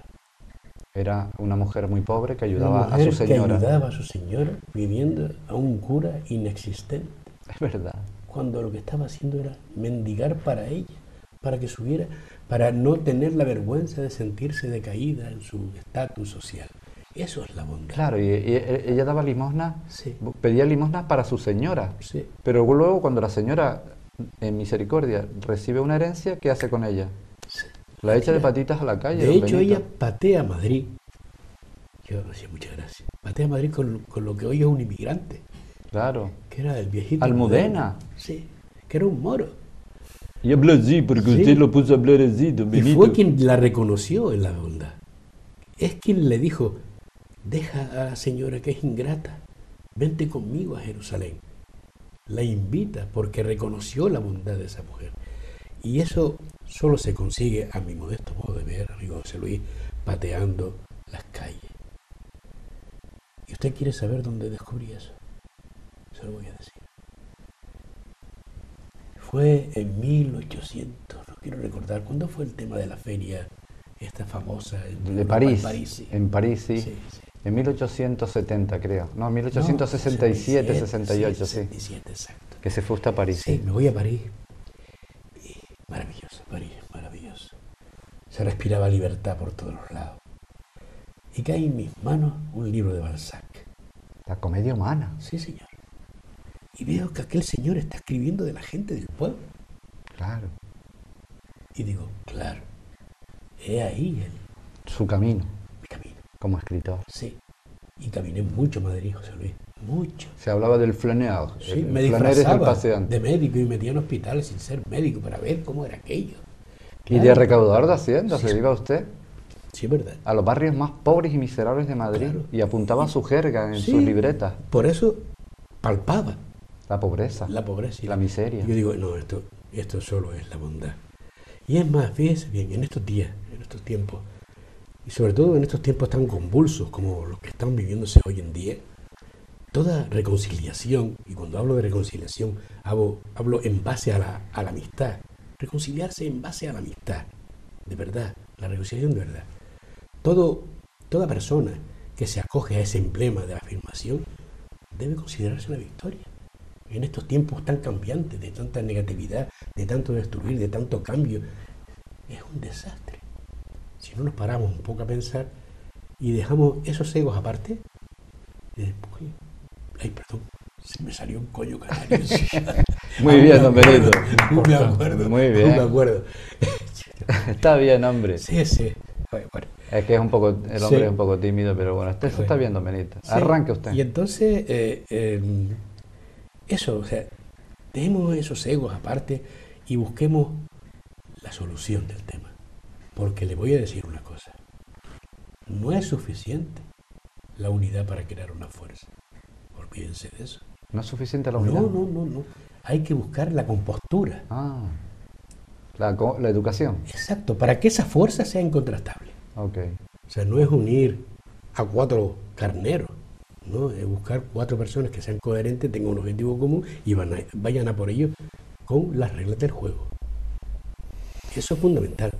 Era una mujer muy pobre que ayudaba a su señora. Que ayudaba a su señora viviendo a un cura inexistente. Es verdad. Cuando lo que estaba haciendo era mendigar para ella, para que subiera, para no tener la vergüenza de sentirse decaída en su estatus social. Eso es la bondad. Claro, y ella daba limosna, sí, pedía limosna para su señora. Sí. Pero luego cuando la señora, en Misericordia, recibe una herencia, ¿qué hace con ella? Sí. La echa de patitas a la calle. De hecho, ella patea a Madrid. Yo decía, muchas gracias. Patea a Madrid con lo que hoy es un inmigrante. Claro. Que era el viejito. Almudena. Sí, que era un moro. Y habla así, porque usted lo puso a hablar así, don Benito. Y fue quien la reconoció en la bondad. Es quien le dijo, deja a la señora que es ingrata, vente conmigo a Jerusalén. La invita porque reconoció la bondad de esa mujer. Y eso solo se consigue, a mi modesto modo de ver, amigo José Luis, pateando las calles. ¿Y usted quiere saber dónde descubrí eso? Se lo voy a decir. Fue en 1800, no quiero recordar, ¿cuándo fue el tema de la feria esta famosa? De París, sí. En París, sí. Sí. En 1870, creo. No, 1867, 68, sí. 67, exacto. Que se fue usted a París. Sí, me voy a París. Maravilloso, París, maravilloso. Se respiraba libertad por todos los lados. Y cae en mis manos un libro de Balzac. La comedia humana. Sí, señor. Y veo que aquel señor está escribiendo de la gente del pueblo. Claro. Y digo, claro, he ahí su camino. Mi camino. Como escritor. Sí. Y caminé mucho Madrid, José Luis. Mucho. Se hablaba del flaner. Sí, me disfrazaba de médico y metía en hospitales sin ser médico para ver cómo era aquello. Claro. ¿Y de recaudador de hacienda se iba usted? Sí, verdad. A los barrios más pobres y miserables de Madrid. Claro. Y apuntaba su jerga en sus libretas. Por eso palpaba. La pobreza. La pobreza. Y la miseria. Y yo digo, no, esto solo es la bondad. Y es más, fíjese bien, en estos días, en estos tiempos, y sobre todo en estos tiempos tan convulsos como los que están viviéndose hoy en día, toda reconciliación, y cuando hablo de reconciliación, hablo en base a la amistad. Reconciliarse en base a la amistad, de verdad, la reconciliación de verdad. Toda persona que se acoge a ese emblema de la afirmación debe considerarse una victoria. En estos tiempos tan cambiantes, de tanta negatividad, de tanto destruir, de tanto cambio, es un desastre. Si no nos paramos un poco a pensar y dejamos esos egos aparte, Ay, perdón, se me salió un coño canario. Muy bien, don Benito. Me acuerdo. Muy bien. Me acuerdo. Está bien, hombre. Sí, sí. Bueno. Es que el hombre es un poco tímido, pero bueno, eso está bien, don Benito. Sí. Arranque usted. Y entonces, eso, o sea, dejemos esos egos aparte y busquemos la solución del tema. Porque le voy a decir una cosa. No es suficiente la unidad para crear una fuerza. Olvídense de eso. ¿No es suficiente la unidad? No. Hay que buscar la compostura. La educación. Exacto, para que esa fuerza sea incontrastable. Okay. O sea, no es unir a 4 carneros, ¿no? Es buscar 4 personas que sean coherentes, tengan un objetivo común y vayan a por ello con las reglas del juego. Eso es fundamental.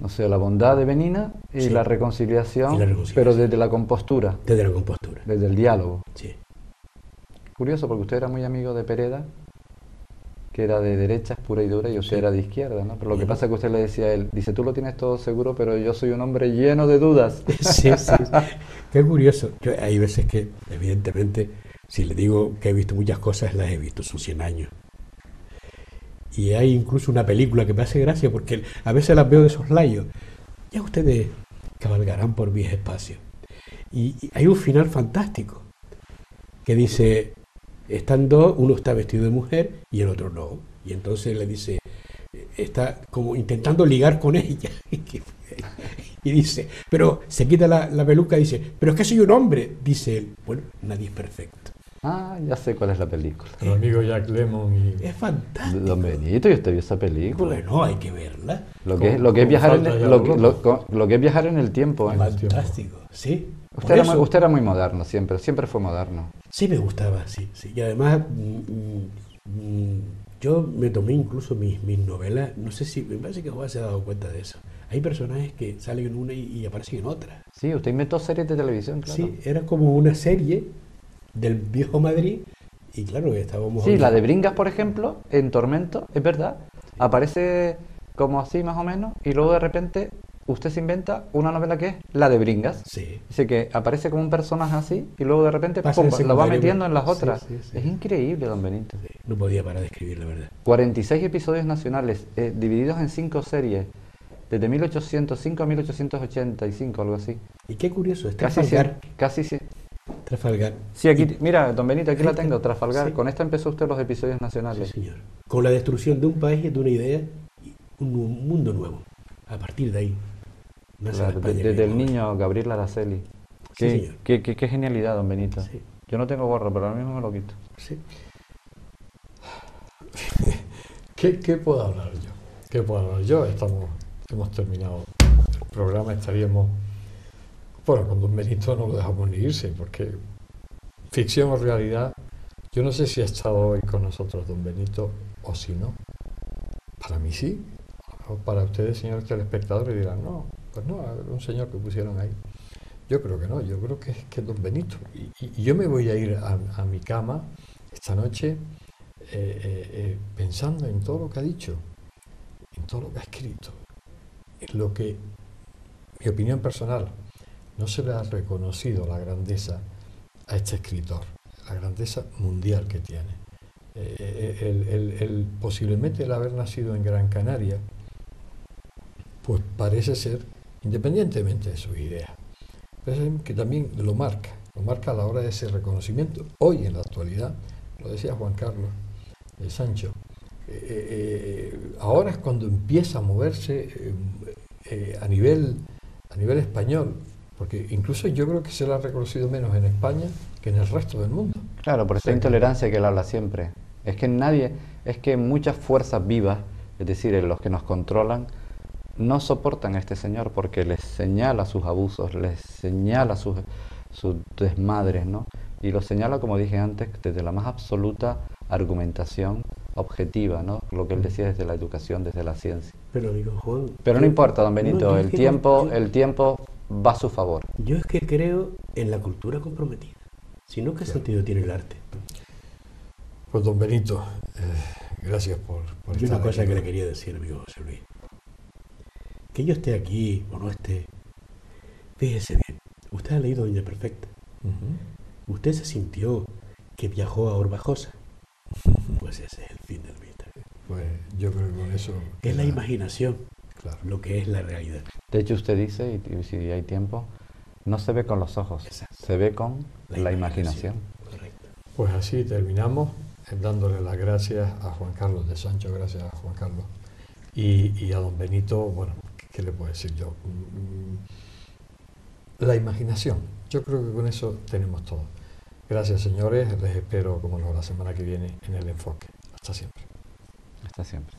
O sea, la bondad divinina y la reconciliación, pero desde la compostura. Desde la compostura. Desde el diálogo. Sí. Curioso, porque usted era muy amigo de Pereda, que era de derechas pura y dura, y usted era de izquierda, ¿no? Pero lo que pasa es que usted le decía a él, dice, tú lo tienes todo seguro, pero yo soy un hombre lleno de dudas. Sí. Qué curioso. Hay veces que, evidentemente, si le digo que he visto muchas cosas, las he visto, son 100 años. Y hay incluso una película que me hace gracia, porque a veces las veo de soslayo. Ya ustedes cabalgarán por mis espacios. Y hay un final fantástico, que dice... Están dos, uno está vestido de mujer y el otro no. Y entonces le dice, está como intentando ligar con ella. Y dice, pero se quita la peluca y dice, pero es que soy un hombre. Dice él, bueno, nadie es perfecto. Ya sé cuál es la película. El amigo Jack Lemmon y... Es fantástico. Don Benito, ¿y usted vio esa película? Bueno, hay que verla. Lo que es viajar en el tiempo. Fantástico, sí. Usted era muy moderno, siempre fue moderno. Sí me gustaba, sí. Y además, yo me tomé incluso mis novelas, no sé si, me parece que Juan se ha dado cuenta de eso. Hay personajes que salen en una y aparecen en otra. Sí, usted inventó series de televisión, claro. Sí, era como una serie del viejo Madrid y claro, estábamos... Sí, la de Bringas, por ejemplo, en Tormento, es verdad, aparece como así más o menos y luego de repente... Usted se inventa una novela que es la de Bringas. Sí. Dice que aparece como un personaje así y luego de repente lo va metiendo en las otras. Sí. Es increíble, don Benito. Sí. No podía parar de escribir, la verdad. 46 episodios nacionales, divididos en 5 series, desde 1805 a 1885, algo así. Y qué curioso, es Trafalgar. Trafalgar. Sí, aquí, mira, don Benito, aquí la tengo, Trafalgar. Sí. Con esta empezó usted los episodios nacionales. Sí, señor. Con la destrucción de un país, de una idea, y un mundo nuevo. A partir de ahí. Claro, desde el niño Gabriel Araceli. Qué genialidad, don Benito. Sí. Yo no tengo gorro, pero ahora mismo me lo quito. Sí. ¿Qué puedo hablar yo? Hemos terminado el programa, estaríamos... Bueno, con don Benito no lo dejamos ni irse, porque ficción o realidad, yo no sé si ha estado hoy con nosotros don Benito o si no. Para mí sí. O para ustedes, señores telespectadores, dirán, no, pues no, un señor que pusieron ahí. Yo creo que no, yo creo que es don Benito. Y yo me voy a ir a mi cama esta noche pensando en todo lo que ha dicho, en todo lo que ha escrito, en lo que, mi opinión personal, no se le ha reconocido la grandeza a este escritor, la grandeza mundial que tiene. Posiblemente el haber nacido en Gran Canaria, pues parece ser, independientemente de sus ideas, parece que también lo marca a la hora de ese reconocimiento. Hoy, en la actualidad, lo decía Juan Carlos Sancho, ahora es cuando empieza a moverse a nivel español, porque incluso yo creo que se lo ha reconocido menos en España que en el resto del mundo. Claro, por esa intolerancia que él habla siempre. Es que muchas fuerzas vivas, es decir, los que nos controlan, no soportan a este señor porque les señala sus abusos, les señala sus desmadres, ¿no? Y los señala, como dije antes, desde la más absoluta argumentación objetiva, ¿no? Lo que él decía desde la educación, desde la ciencia. Pero digo, Juan... Pero no importa, don Benito, el tiempo va a su favor. Yo es que creo en la cultura comprometida. Si no, ¿qué sentido tiene el arte? Pues don Benito, gracias por estar una cosa aquí. Que le quería decir, amigo José Luis. Que yo esté aquí o no esté, fíjese bien, usted ha leído Doña Perfecta. Usted se sintió que viajó a Orbajosa. Pues ese es el fin del misterio. Pues yo creo que con eso... Es la imaginación, claro, lo que es la realidad. De hecho, usted dice, y si hay tiempo, no se ve con los ojos, Exacto. se ve con la imaginación. Correcto. Pues así terminamos, dándole las gracias a Juan Carlos de Sancho, gracias a Juan Carlos, y a don Benito. Bueno, ¿qué le puedo decir yo? La imaginación. Yo creo que con eso tenemos todo. Gracias, señores. Les espero, como no, la semana que viene en El Enfoque. Hasta siempre. Hasta siempre.